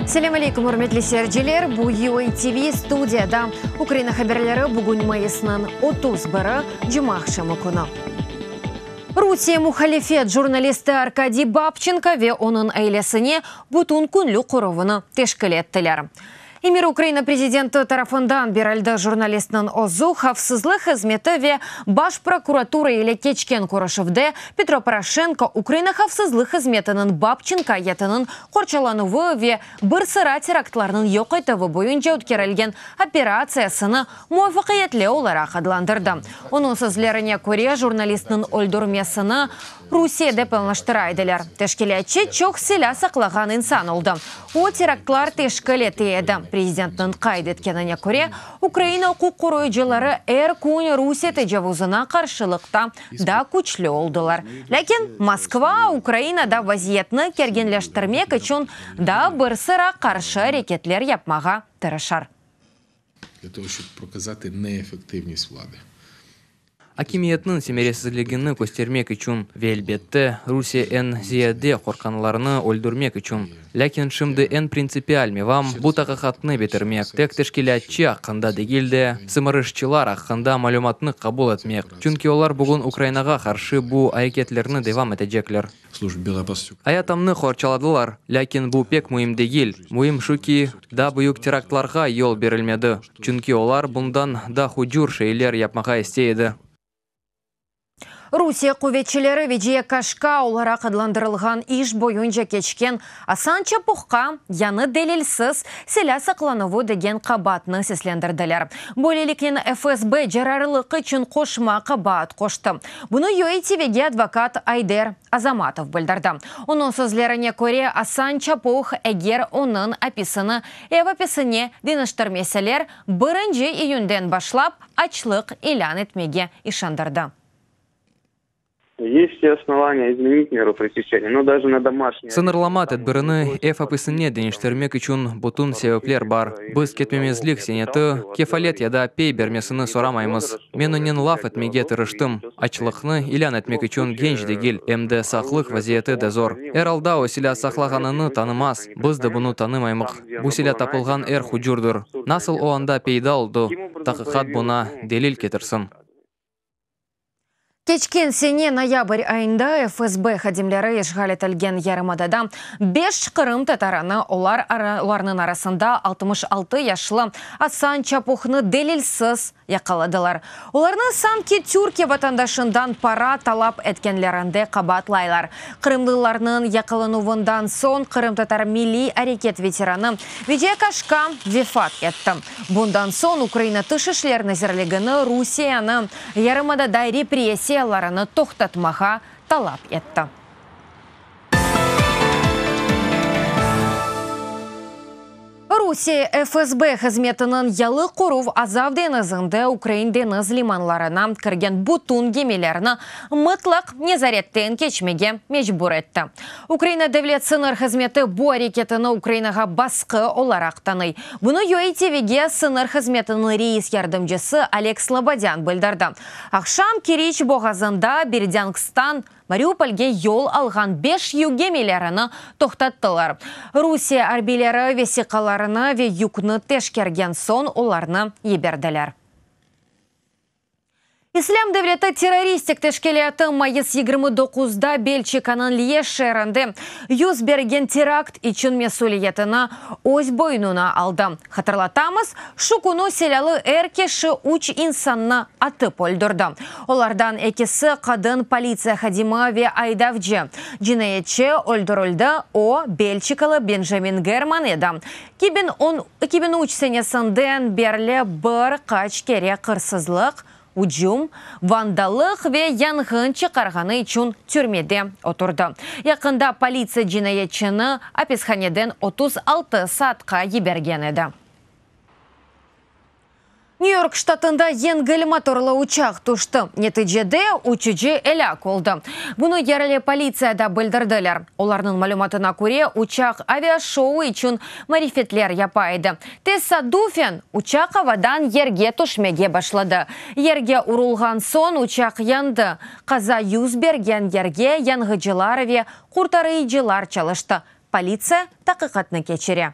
Селем алейкум, урметли серджелер. Бу UATV студияда Украина хаберлері бүгін майысынан 31 жұмақшымы күні. Русия мухалифет журналисты Аркадий Бабченко ве оның әйлесіне бұтын күнлі құрывыны тешкілі еттілер. Эмир Украина президенті тарафындан берілді журналистның озу хавсызлық хызметі ве баш прокуратура еле кечкен көрішівді Петро Порошенко Украина хавсызлық хызметінің Бабченко етінің қорчалануы ве бір сыра терактларының йоқайтывы бойынша өткерілген операциясыны муафақиятле олара қадыландырды. Оның сөзлеріне көре журналистның өлдірмесіні Русия депелнаштырайдылар. Тешкелетчі чоқ селя сақлаған инсан олды. О терактлар тешкелеті еді. Президенттің қайд еткеніне көре, Украина құқ қоройжылары әр күн Русия тәжавузына қаршылықта да күчлі олдылар. Ләкин Москва Украинада вазиетні кергенлештірмек үшін да бір сыра қаршы әрекетлер yapmaға тырышар. Для того, щоб показати неефективність влади. Акимиятның семересізлігіні көстермек үшін велбетті Русия ән зияде қорқанларыны өлдірмек үшін. Ләкин шымды ән принципиалме вам бұтаға қатыны бетермек. Тек тешкелетчі ақында дегелде, сымырышчылар ақында малюматны қабыл етмек. Чүнки олар бүгін Украинаға қаршы бұ әрекетлеріні девам етежеклер. Аятамны қорчаладылар, ләкин бұ пек мұйым дегел. Мұйым шуки да бұйық терактларға ел берілмеді. Чүнки олар бұндан да худжур шейлер yapmaға істейді. Русия құветчілері веде кашка олара қадыландырылған иш бойынша кечкен асанча пұққа яны дәлелсіз селя сақлануы деген қабатны сеслендірділер. Бөлелікнен ФСБ жарарлықы үшін қошма қабат қошты. Бұны UATV-ге адвокат Айдер Азаматов білдірді. Оның сөзлеріне көре асанча пұқ әгер оның аписыны аписыне деніштірмеселер бірінші июнден башлап ачлық илян етмеге ишандырды. Есть все основания изменить меру пресечения, но даже на домашней... Сынырламат әтбіріні аписыне деніштермек үшін бұтын себеплер бар. Біз кетмемезлік сенеті кефалет яда пей бермесіні сорамаймыз. Мен үнен лаф әтмеге тырыштым. Ачлықны илян әтмек үшін генж дегел, әмді сақлық вазиеті де зор. Әр алда оселя сақлағаныны танымас. Біз де бұны танымаймық. Бұселя тапылған әр худжурдыр. Насыл о анда пейда олды. Тақиқат бұна делил кетірсін. Кечкен сене ноябрь айында ФСБ хадимлері ешғал етілген ярымадада 5 қырым татараны оларның арасында 66 яшлы Асан Чапухны делилсіз яқаладылар. Оларны самки Түркия ватандашындан пара талап әткенлерінде қабатлайлар. Қырымдыларының яқалануындан сон Қырым татар милли әрекет ветераны Веде Кашка вефат етті. Бұндан сон Украина тышышлер назерлігіні Русияны ярымадада репрессияларыны тоқтатмаға талап етті. Русия ФСБ хызметінің ялы қоров азавденізінде Украинденіз лиманларына кірген бұтын гемелеріні мұтлақ незареттен кечмеге мечбур етті. Украина дәвлет сыныр хызметі бұ әрекетіні Украинаға басқы оларақтаны. Бұны UATV-ге сыныр хызметінің рейс ярдымжысы Олег Слободян білдірді. Ақшам Керич боғазында Бердянскстан Мариупольге yol алған 5 юг гемелеріні тоқтаттылар. Русия арбилері весиқаларына ве юкны тешкерген сон оларны еберділер. Ислам devleti terroristik teşkilatı Mayıs 29'da Belçika'nın Liège şehrinde yüz bergen terakt için mesuliyetini öz boynuna aldı. Hatırlatamız, şu konu silahlı erkeşi 3 insanını atıp öldürdü. Onlardan ikisi kadın politsiya xadimi ve aydavcı. Cinayetçi öldürüldü. O Belçikalı Benjamin German edi. 2003 senesinden beri bir kaç kere hırsızlık, ucum, vandalıq ve yangın çıkarğanı için türmede oturdu. Yakında politsiya cinayetçini hapishaneden 36 saatqa yebergen edi. Нью-Йорк штатында еңгіл моторлы учақ тұшты. Нетижеде учучы әләк олды. Бұны ерлі полицияда білдірділер. Оларның малюматына көре учақ авиашоу үшін марифетлер япайды. Тессадуфен учақ авадан ерге тұшмеге башлады. Ерге урылған сон учақ янды. Қаза юз берген ерге яңғыжылар ве құртарыйжылар чалышты. Полиция тақиқатны кечере.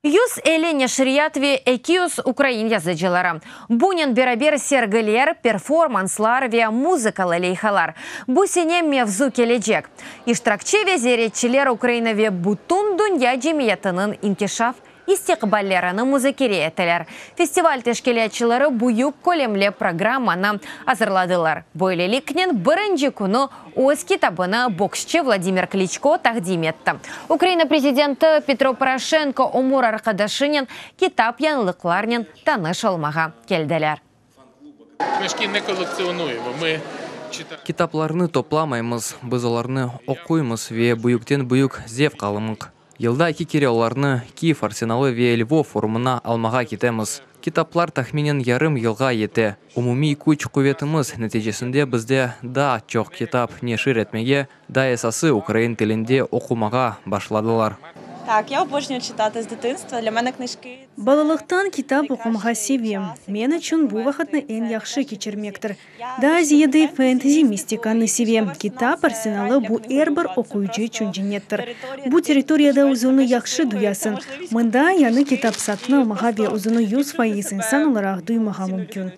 Юс элене шриятве экиус украин язычылары. Бунин берабер сергілер, перформанслар ве музыкалы лейхалар. Бусене мевзу келечек. Иштракчеве зеретчилер Украинаве бутун дунья джемиятынын инкишаф истиқбаллераны музыкере етілер. Фестиваль тешкелетчілері буюк колемле программаны азырладылар. Бойлеликнен бірінші күні өз китабыны боксчы Владимир Кличко тақдим етті. Украина президенті Петро Порошенко Умур Аркадашинен китап янлықларнен таныш олмаға келділер. Книжки не коллекціонуємо. Ми читаємо. Китапларны топламаймыз, біз оларны оқуймыз ве бұйықтен бұйық зев қалымық. Елда екі кере оларны Киев арсеналы ве Львов форумына алмаға кетеміз. Китаплар тахминен ярым елға еті. Умуми күч құветіміз нәтижесінде бізде да чоқ китап не ширетмеге, да есасы Украин тілінде оқумаға башладылар. Так, я обожнюю читати з дитинства. Для мене книжки... Балалықтан китап оқымға севем. Мен үшін бұл вақытны ән яқшы кечермектір. Да зиеді фэнтези мистиканы севем. Китап арсеналы бұл әрбір оқуючы үшін женеттір. Бұл территорияда ұзыны яқшы дуясын. Мында яны китап сатны алмаға ве ұзыны 100% инсан оларақ дуймаға мүмкін.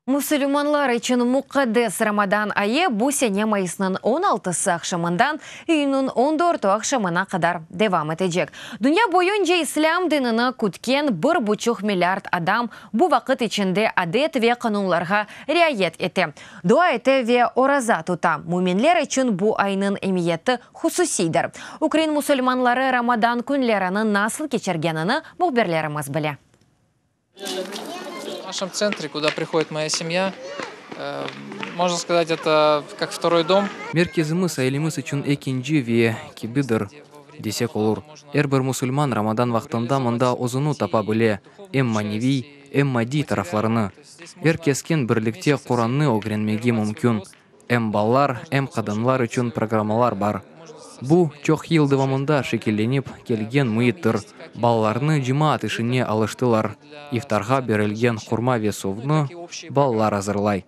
Мусульманлар için Мукаддес Рамадан айы bu sene Mayıs'nın 16'sı akşamından Iyun'un 14'ü akşamına kadar devam edecek. Dünya boyunca İslam dinini kutken 1,5 milyar adam bu vakit içinde adet ve kanunlarga riayet etti. Dua etti ve oraza tuta. Müminler için bu ayının emniyeti hususidir. Ukrayna Müslümanları Ramadan günlerini nasıl geçirgenini muhbirlerimiz bile. В нашем центре, куда приходит моя семья, можно сказать, это как второй дом. Меркезіміз айлеміз үшін экинжи ве кибидір десек олур. Әрбір мұсульман Рамадан вақтында мұнда ұзыну тапа біле, әм маневи, әм мади тарафларыны. Әркескен бірлікте Құранны огренмеге мүмкін. Әм баллар, әм қадынлар үшін программалар бар. Бұл чоқ елді вамында шекеленіп келген мұйыттыр. Балларны жимаат ішіне алыштылар. Ифтарға берілген құрма весовны баллар азырлай.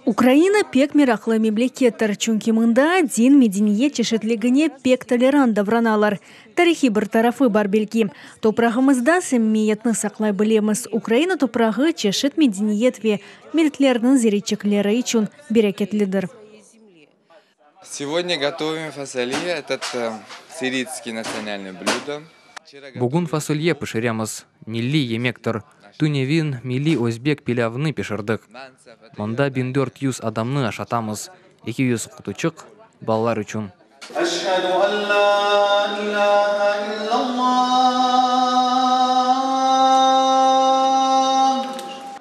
Украина пек мираклы мемлекеттер, чунки мында дин медениет чешетлігіне пек толерант давраналар. Тарихи бір тарафы бар белки. Топрағымызда сәммиетні сақлай білеміз. Украина топрағы чешет медениет ве милитлерінің зеречеклері үшін берекетлідір. Сегодня готовим фасолье. Это сирийский национальное блюдо. Бүгін фасолье пішіреміз. Милли емектір. Туневин милли өзбек пилявны пішірдік. Мұнда 1400 адамны ашатамыз. 200 құтычық балалар үшін.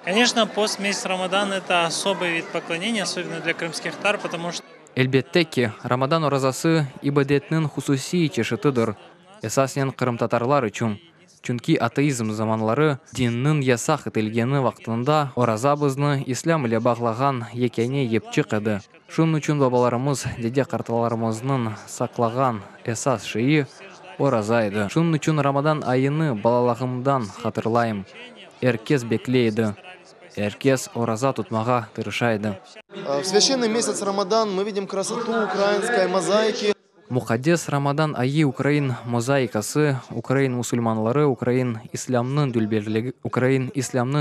Конечно, пост месяц Рамадан – это особый вид поклонения, особенно для крымских татар, потому что... Әлбетте ки, Рамадан оразасы ибадетнің хусуси чешетідір. Эсаснен Қырым татарлар үшін. Чүнки атеизм заманлары диннің ясақ етілгені вақтында оразабызны ислам ile бағлаған екене епчік еді. Шын үшін бабаларымыз, деде қарталарымыздың сақлаған эсас шейі ораза еді. Шын үшін Рамадан айыны балалағымдан қатырлайым. Әркез беклейді. Әркез ораза тұтмаға тырышайды. В священный месяц Рамадан мы видим красоту украинской мозаики. Мукаддес Рамадан айы Украин мозаикасы, Украин мусульманлары, Украин исламның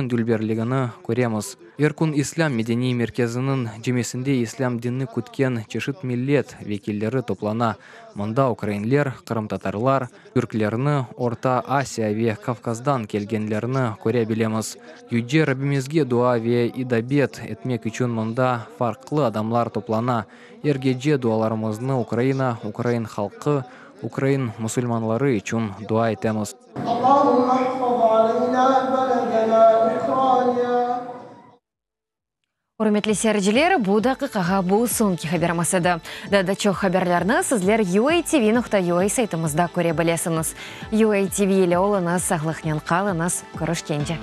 дүлберлігіні көреміз. Еркун ислам медени мерkezінің жемесінде ислам дінні күткен чешіт миллет векиллері топлана. Мұнда украинлер, Қырым татарлар, түрклерні, Орта Асия ве Кавказдан келгенлерні көре білеміз. Юдже Рабимезге дуа ве идабет етмек үшін мұнда фарқлы адамлар топлана. Ергеже дуаларымызны Украина, Украин халқы, Украин мусульманлары үшін дуа етеміз. Урметлі сәрджілер, бұл дақиқаға бұл соңки хабермасыды. Дадачоқ хаберлерні сізлер UATV.ua сайтымызда көре білесіңіз. UATV елі олыңыз, сағлықнен қалыңыз, көрішкенде.